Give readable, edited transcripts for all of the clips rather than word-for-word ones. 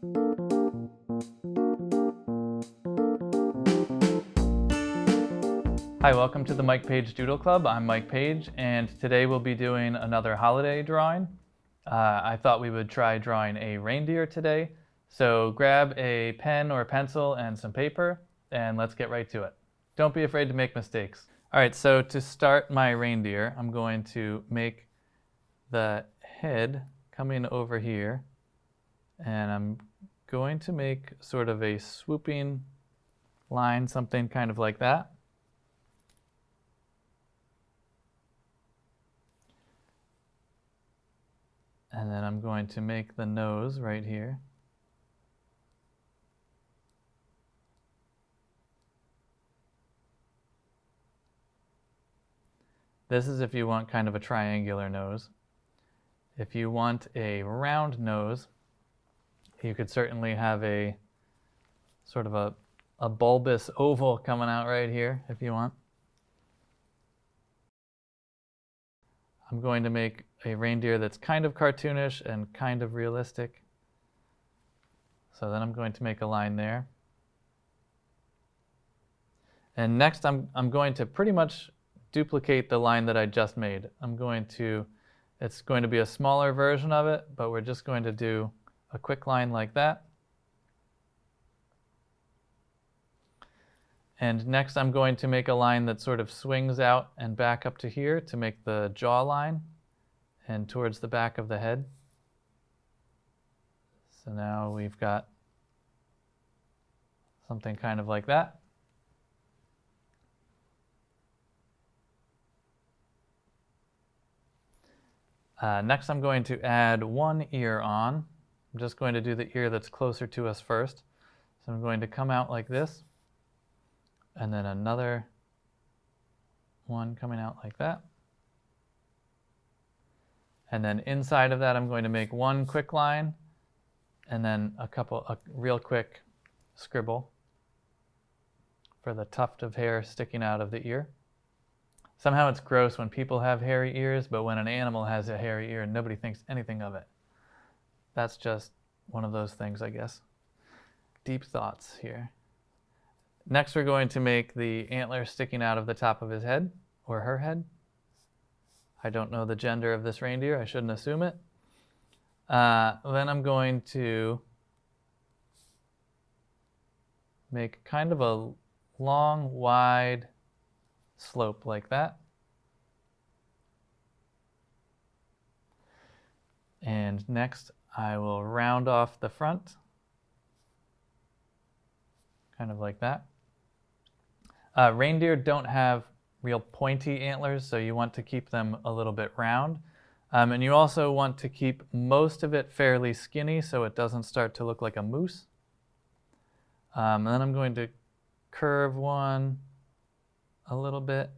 Hi, welcome to the Mike Paige Doodle Club. I'm Mike Paige, and today we'll be doing another holiday drawing. I thought we would try drawing a reindeer today, so grab a pen or a pencil and some paper, and let's get right to it. Don't be afraid to make mistakes. All right, so to start my reindeer, I'm going to make the head coming over here, and I'm going to make sort of a swooping line, something kind of like that. And then I'm going to make the nose right here. This is if you want kind of a triangular nose. If you want a round nose, you could certainly have a sort of a bulbous oval coming out right here if you want. I'm going to make a reindeer that's kind of cartoonish and kind of realistic. So then I'm going to make a line there. And next I'm going to pretty much duplicate the line that I just made. It's going to be a smaller version of it, but we're just going to do a quick line like that. And next I'm going to make a line that sort of swings out and back up to here to make the jaw line and towards the back of the head. So now we've got something kind of like that. Next I'm going to add one ear on. I'm just going to do the ear that's closer to us first. So I'm going to come out like this, and then another one coming out like that. And then inside of that I'm going to make one quick line and then a real quick scribble for the tuft of hair sticking out of the ear. Somehow it's gross when people have hairy ears, but when an animal has a hairy ear, nobody thinks anything of it. That's just one of those things, I guess. Deep thoughts here. Next we're going to make the antler sticking out of the top of his head, or her head. I don't know the gender of this reindeer, I shouldn't assume it. Then I'm going to make kind of a long, wide slope like that. And next I will round off the front, kind of like that. Reindeer don't have real pointy antlers, so you want to keep them a little bit round. And you also want to keep most of it fairly skinny so it doesn't start to look like a moose. And then I'm going to curve one a little bit.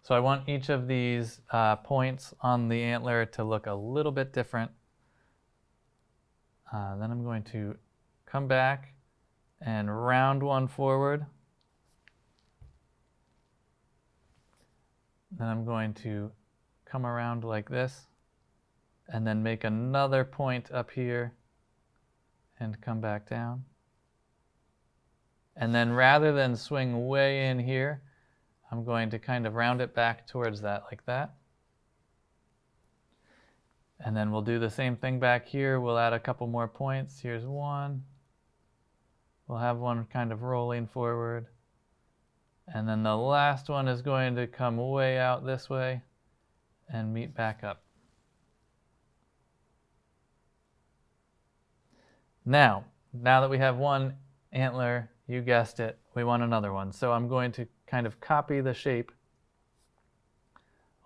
So I want each of these points on the antler to look a little bit different. Then I'm going to come back and round one forward. Then I'm going to come around like this and then make another point up here and come back down. And then rather than swing way in here, I'm going to kind of round it back towards that like that. And then we'll do the same thing back here. We'll add a couple more points. Here's one. We'll have one kind of rolling forward. And then the last one is going to come way out this way and meet back up. Now that we have one antler, you guessed it, we want another one. So I'm going to kind of copy the shape.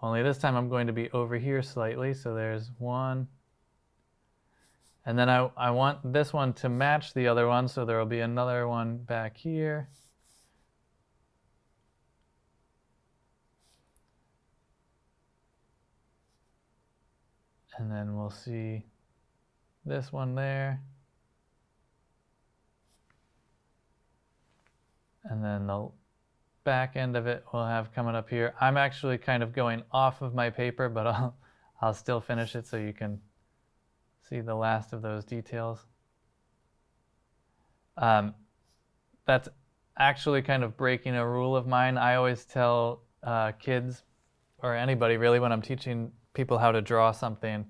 Only this time I'm going to be over here slightly. So there's one. And then I want this one to match the other one, so there will be another one back here. And then we'll see this one there. And then the back end of it we'll have coming up here. I'm actually kind of going off of my paper, but I'll still finish it so you can see the last of those details. That's actually kind of breaking a rule of mine. I always tell kids, or anybody really, when I'm teaching people how to draw something,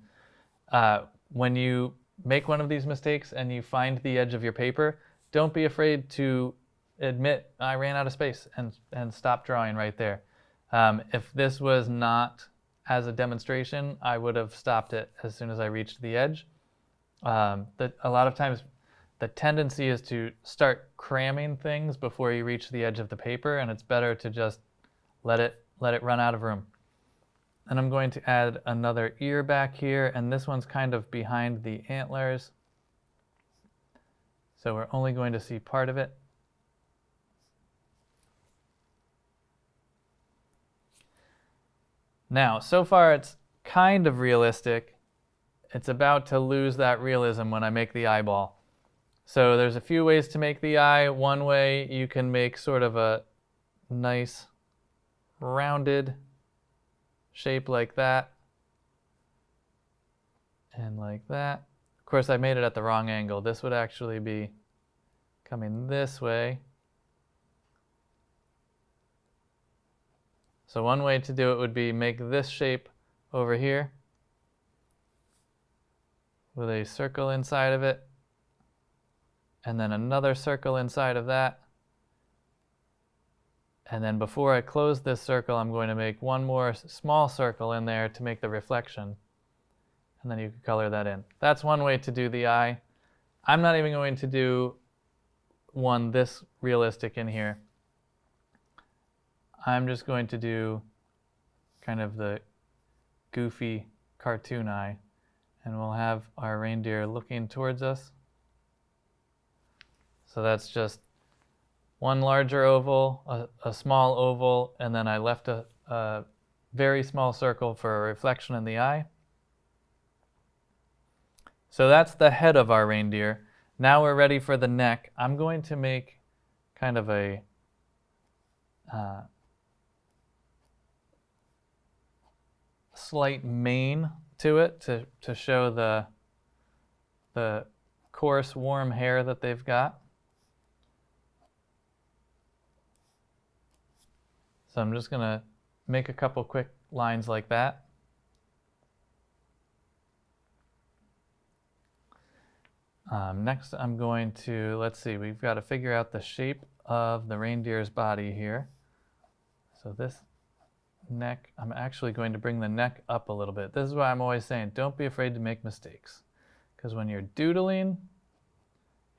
when you make one of these mistakes and you find the edge of your paper, don't be afraid to admit, I ran out of space, and stop drawing right there. If this was not as a demonstration, I would have stopped it as soon as I reached the edge. A lot of times the tendency is to start cramming things before you reach the edge of the paper, and it's better to just let it run out of room. And I'm going to add another ear back here, and this one's kind of behind the antlers, so we're only going to see part of it. Now, so far it's kind of realistic. It's about to lose that realism when I make the eyeball. So there's a few ways to make the eye. One way, you can make sort of a nice rounded shape like that and like that. Of course, I made it at the wrong angle. This would actually be coming this way. So one way to do it would be make this shape over here with a circle inside of it, and then another circle inside of that. And then before I close this circle, I'm going to make one more small circle in there to make the reflection. And then you can color that in. That's one way to do the eye. I'm not even going to do one this realistic in here. I'm just going to do kind of the goofy cartoon eye. And we'll have our reindeer looking towards us. So that's just one larger oval, a small oval, and then I left a very small circle for a reflection in the eye. So that's the head of our reindeer. Now we're ready for the neck. I'm going to make kind of a slight mane to it to show the coarse, warm hair that they've got. So I'm just going to make a couple quick lines like that. Next I'm going to, let's see, we've got to figure out the shape of the reindeer's body here. So this neck, I'm actually going to bring the neck up a little bit. This is why I'm always saying, don't be afraid to make mistakes. Because when you're doodling,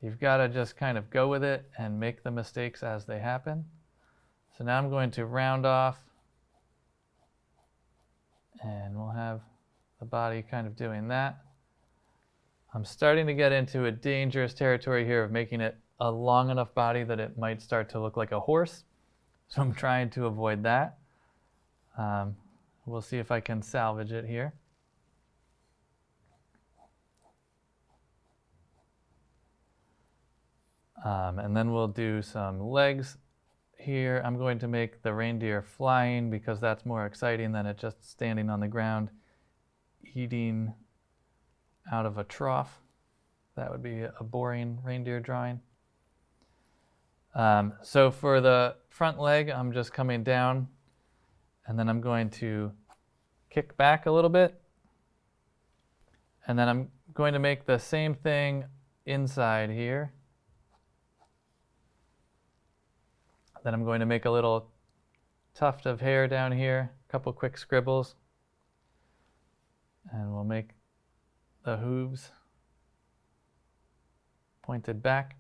you've got to just kind of go with it and make the mistakes as they happen. So now I'm going to round off, and we'll have the body kind of doing that. I'm starting to get into a dangerous territory here of making it a long enough body that it might start to look like a horse. So I'm trying to avoid that. We'll see if I can salvage it here. And then we'll do some legs here. I'm going to make the reindeer flying because that's more exciting than it just standing on the ground eating out of a trough. That would be a boring reindeer drawing. So for the front leg, I'm just coming down, and then I'm going to kick back a little bit, and then I'm going to make the same thing inside here. Then I'm going to make a little tuft of hair down here, a couple quick scribbles, and we'll make the hooves pointed back.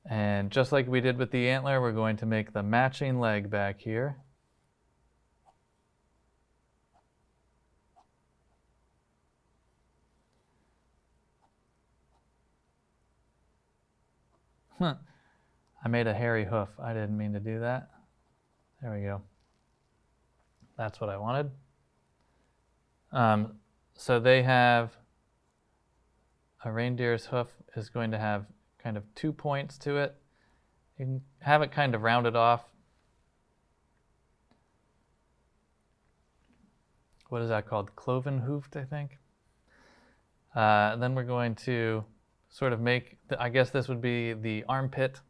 And just like we did with the antler, we're going to make the matching leg back here. I made a hairy hoof. I didn't mean to do that. There we go. That's what I wanted. So they have, a reindeer's hoof is going to have kind of 2 points to it. You can have it kind of rounded off what is that called? Cloven hoofed, I think. Then we're going to sort of make, I guess this would be the armpit,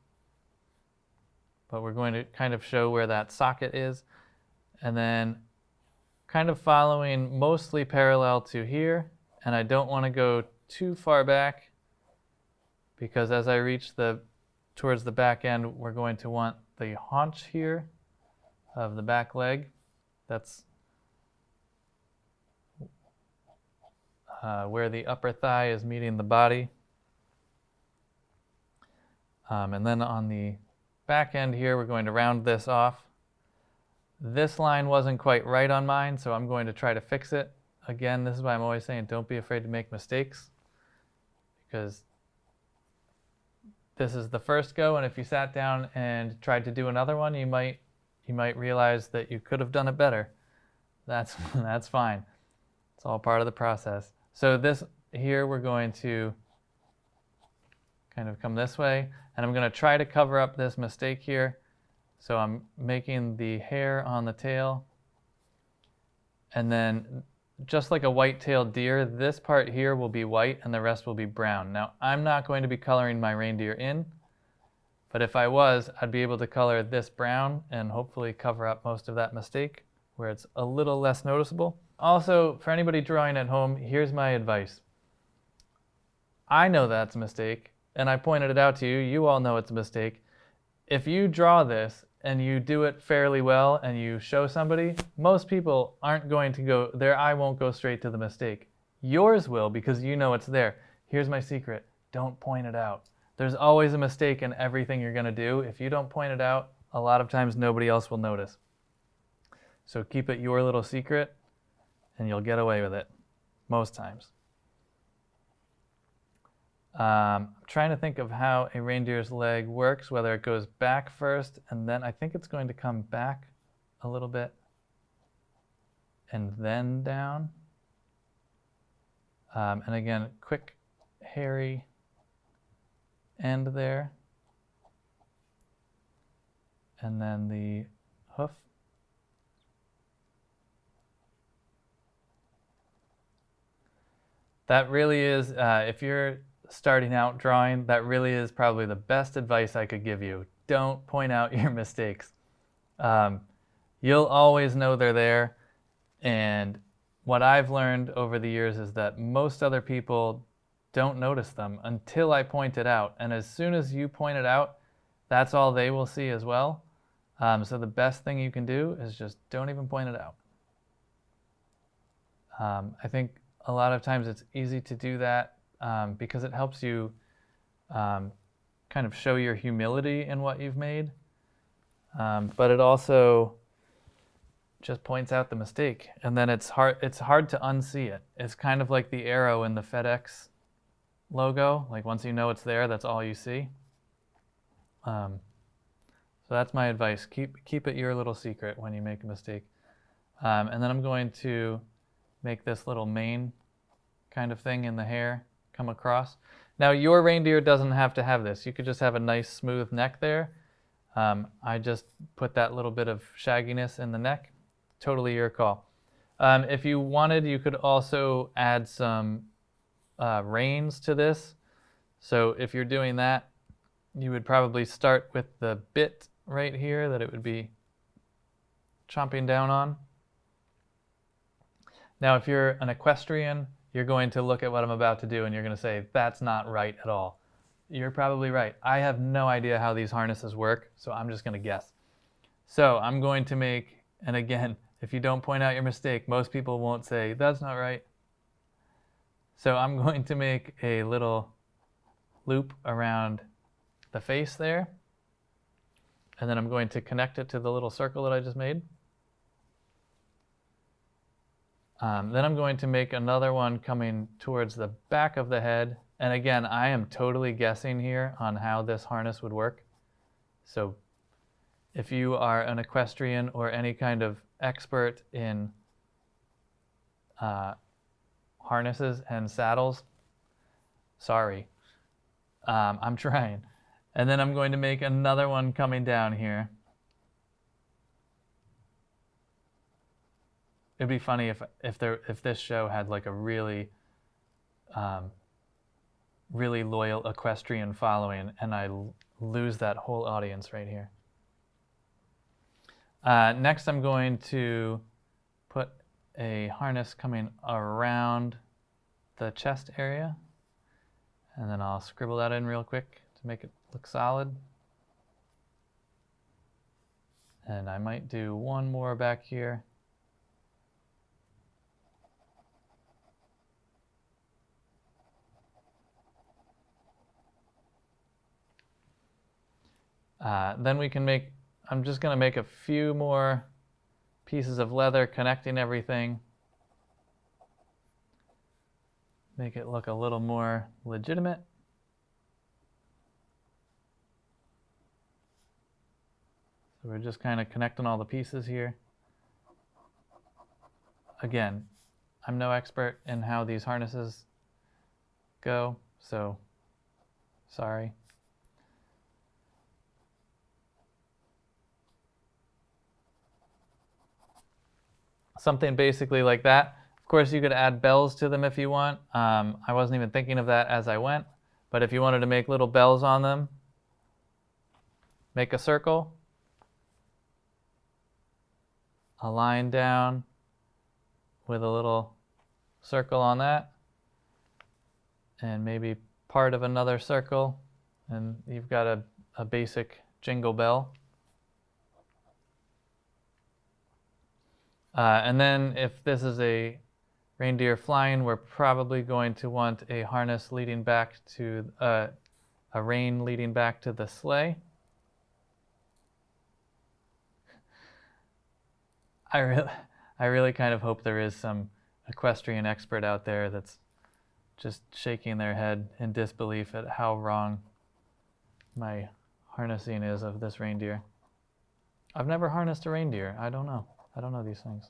but we're going to kind of show where that socket is. And then kind of following mostly parallel to here. And I don't want to go too far back because as I reach towards the back end, we're going to want the haunch here of the back leg. That's where the upper thigh is meeting the body. And then on the back end here, we're going to round this off. This line wasn't quite right on mine, so I'm going to try to fix it. Again, this is why I'm always saying don't be afraid to make mistakes, because this is the first go, and if you sat down and tried to do another one, you might realize that you could have done it better. That's fine. It's all part of the process. So this here, we're going to kind of come this way, and I'm going to try to cover up this mistake here. So I'm making the hair on the tail, and then just like a white-tailed deer, this part here will be white and the rest will be brown. Now, I'm not going to be coloring my reindeer in, but if I was, I'd be able to color this brown and hopefully cover up most of that mistake where it's a little less noticeable. Also, for anybody drawing at home, here's my advice. I know that's a mistake, and I pointed it out to you. You all know it's a mistake. If you draw this and you do it fairly well and you show somebody, most people aren't going to go, their eye won't go straight to the mistake. Yours will, because you know it's there. Here's my secret. Don't point it out. There's always a mistake in everything you're going to do. If you don't point it out, a lot of times nobody else will notice. So keep it your little secret and you'll get away with it most times. I'm trying to think of how a reindeer's leg works, whether it goes back first and then I think it's going to come back a little bit and then down. And again, quick hairy end there. And then the hoof. That really is, if you're starting out drawing, that really is probably the best advice I could give you. Don't point out your mistakes. You'll always know they're there, and what I've learned over the years is that most other people don't notice them until I point it out, and as soon as you point it out, that's all they will see as well. So the best thing you can do is just don't even point it out. I think a lot of times it's easy to do that because it helps you kind of show your humility in what you've made. But it also just points out the mistake, and then it's hard to unsee it. It's kind of like the arrow in the FedEx logo. Like once you know it's there, that's all you see. So that's my advice. Keep it your little secret when you make a mistake. And then I'm going to make this little mane kind of thing in the hair come across. Now your reindeer doesn't have to have this. You could just have a nice smooth neck there. I just put that little bit of shagginess in the neck. Totally your call. If you wanted, you could also add some reins to this. So if you're doing that, you would probably start with the bit right here that it would be chomping down on. Now if you're an equestrian, you're going to look at what I'm about to do and you're going to say, that's not right at all. You're probably right. I have no idea how these harnesses work, so I'm just going to guess. So I'm going to make, and again, if you don't point out your mistake, most people won't say, that's not right. So I'm going to make a little loop around the face there, and then I'm going to connect it to the little circle that I just made. Then I'm going to make another one coming towards the back of the head. And again, I am totally guessing here on how this harness would work. So if you are an equestrian or any kind of expert in harnesses and saddles, sorry, I'm trying. And then I'm going to make another one coming down here. it'd be funny if this show had like a really really loyal equestrian following, and I lose that whole audience right here. Next, I'm going to put a harness coming around the chest area, and then I'll scribble that in real quick to make it look solid. And I might do one more back here. Then we can make, I'm just going to make a few more pieces of leather connecting everything. Make it look a little more legitimate. So we're just kind of connecting all the pieces here. Again, I'm no expert in how these harnesses go, so sorry. Something basically like that. Of course, you could add bells to them if you want. I wasn't even thinking of that as I went, but if you wanted to make little bells on them, make a circle, a line down with a little circle on that, and maybe part of another circle, and you've got a basic jingle bell. And then if this is a reindeer flying, we're probably going to want a harness leading back to a rein leading back to the sleigh. I really kind of hope there is some equestrian expert out there that's just shaking their head in disbelief at how wrong my harnessing is of this reindeer. I've never harnessed a reindeer. I don't know. I don't know these things.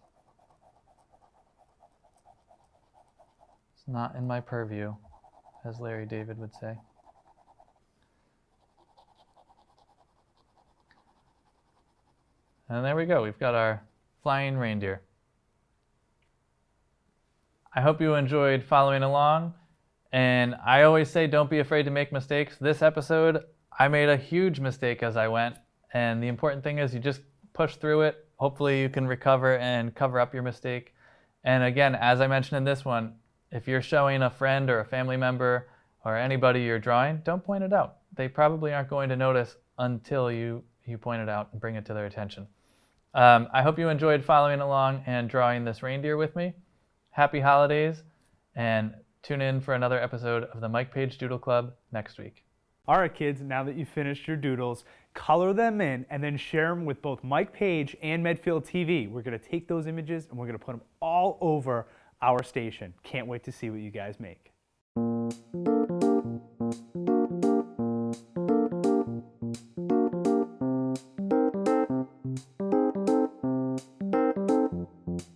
It's not in my purview, as Larry David would say. And there we go. We've got our flying reindeer. I hope you enjoyed following along. And I always say don't be afraid to make mistakes. This episode, I made a huge mistake as I went. And the important thing is you just push through it. Hopefully you can recover and cover up your mistake. And again, as I mentioned in this one, if you're showing a friend or a family member or anybody you're drawing, don't point it out. They probably aren't going to notice until you point it out and bring it to their attention. I hope you enjoyed following along and drawing this reindeer with me. Happy holidays, and tune in for another episode of the Mike Paige Doodle Club next week. All right, kids, now that you've finished your doodles, color them in and then share them with both Mike Paige and Medfield TV. We're going to take those images and we're going to put them all over our station. Can't wait to see what you guys make.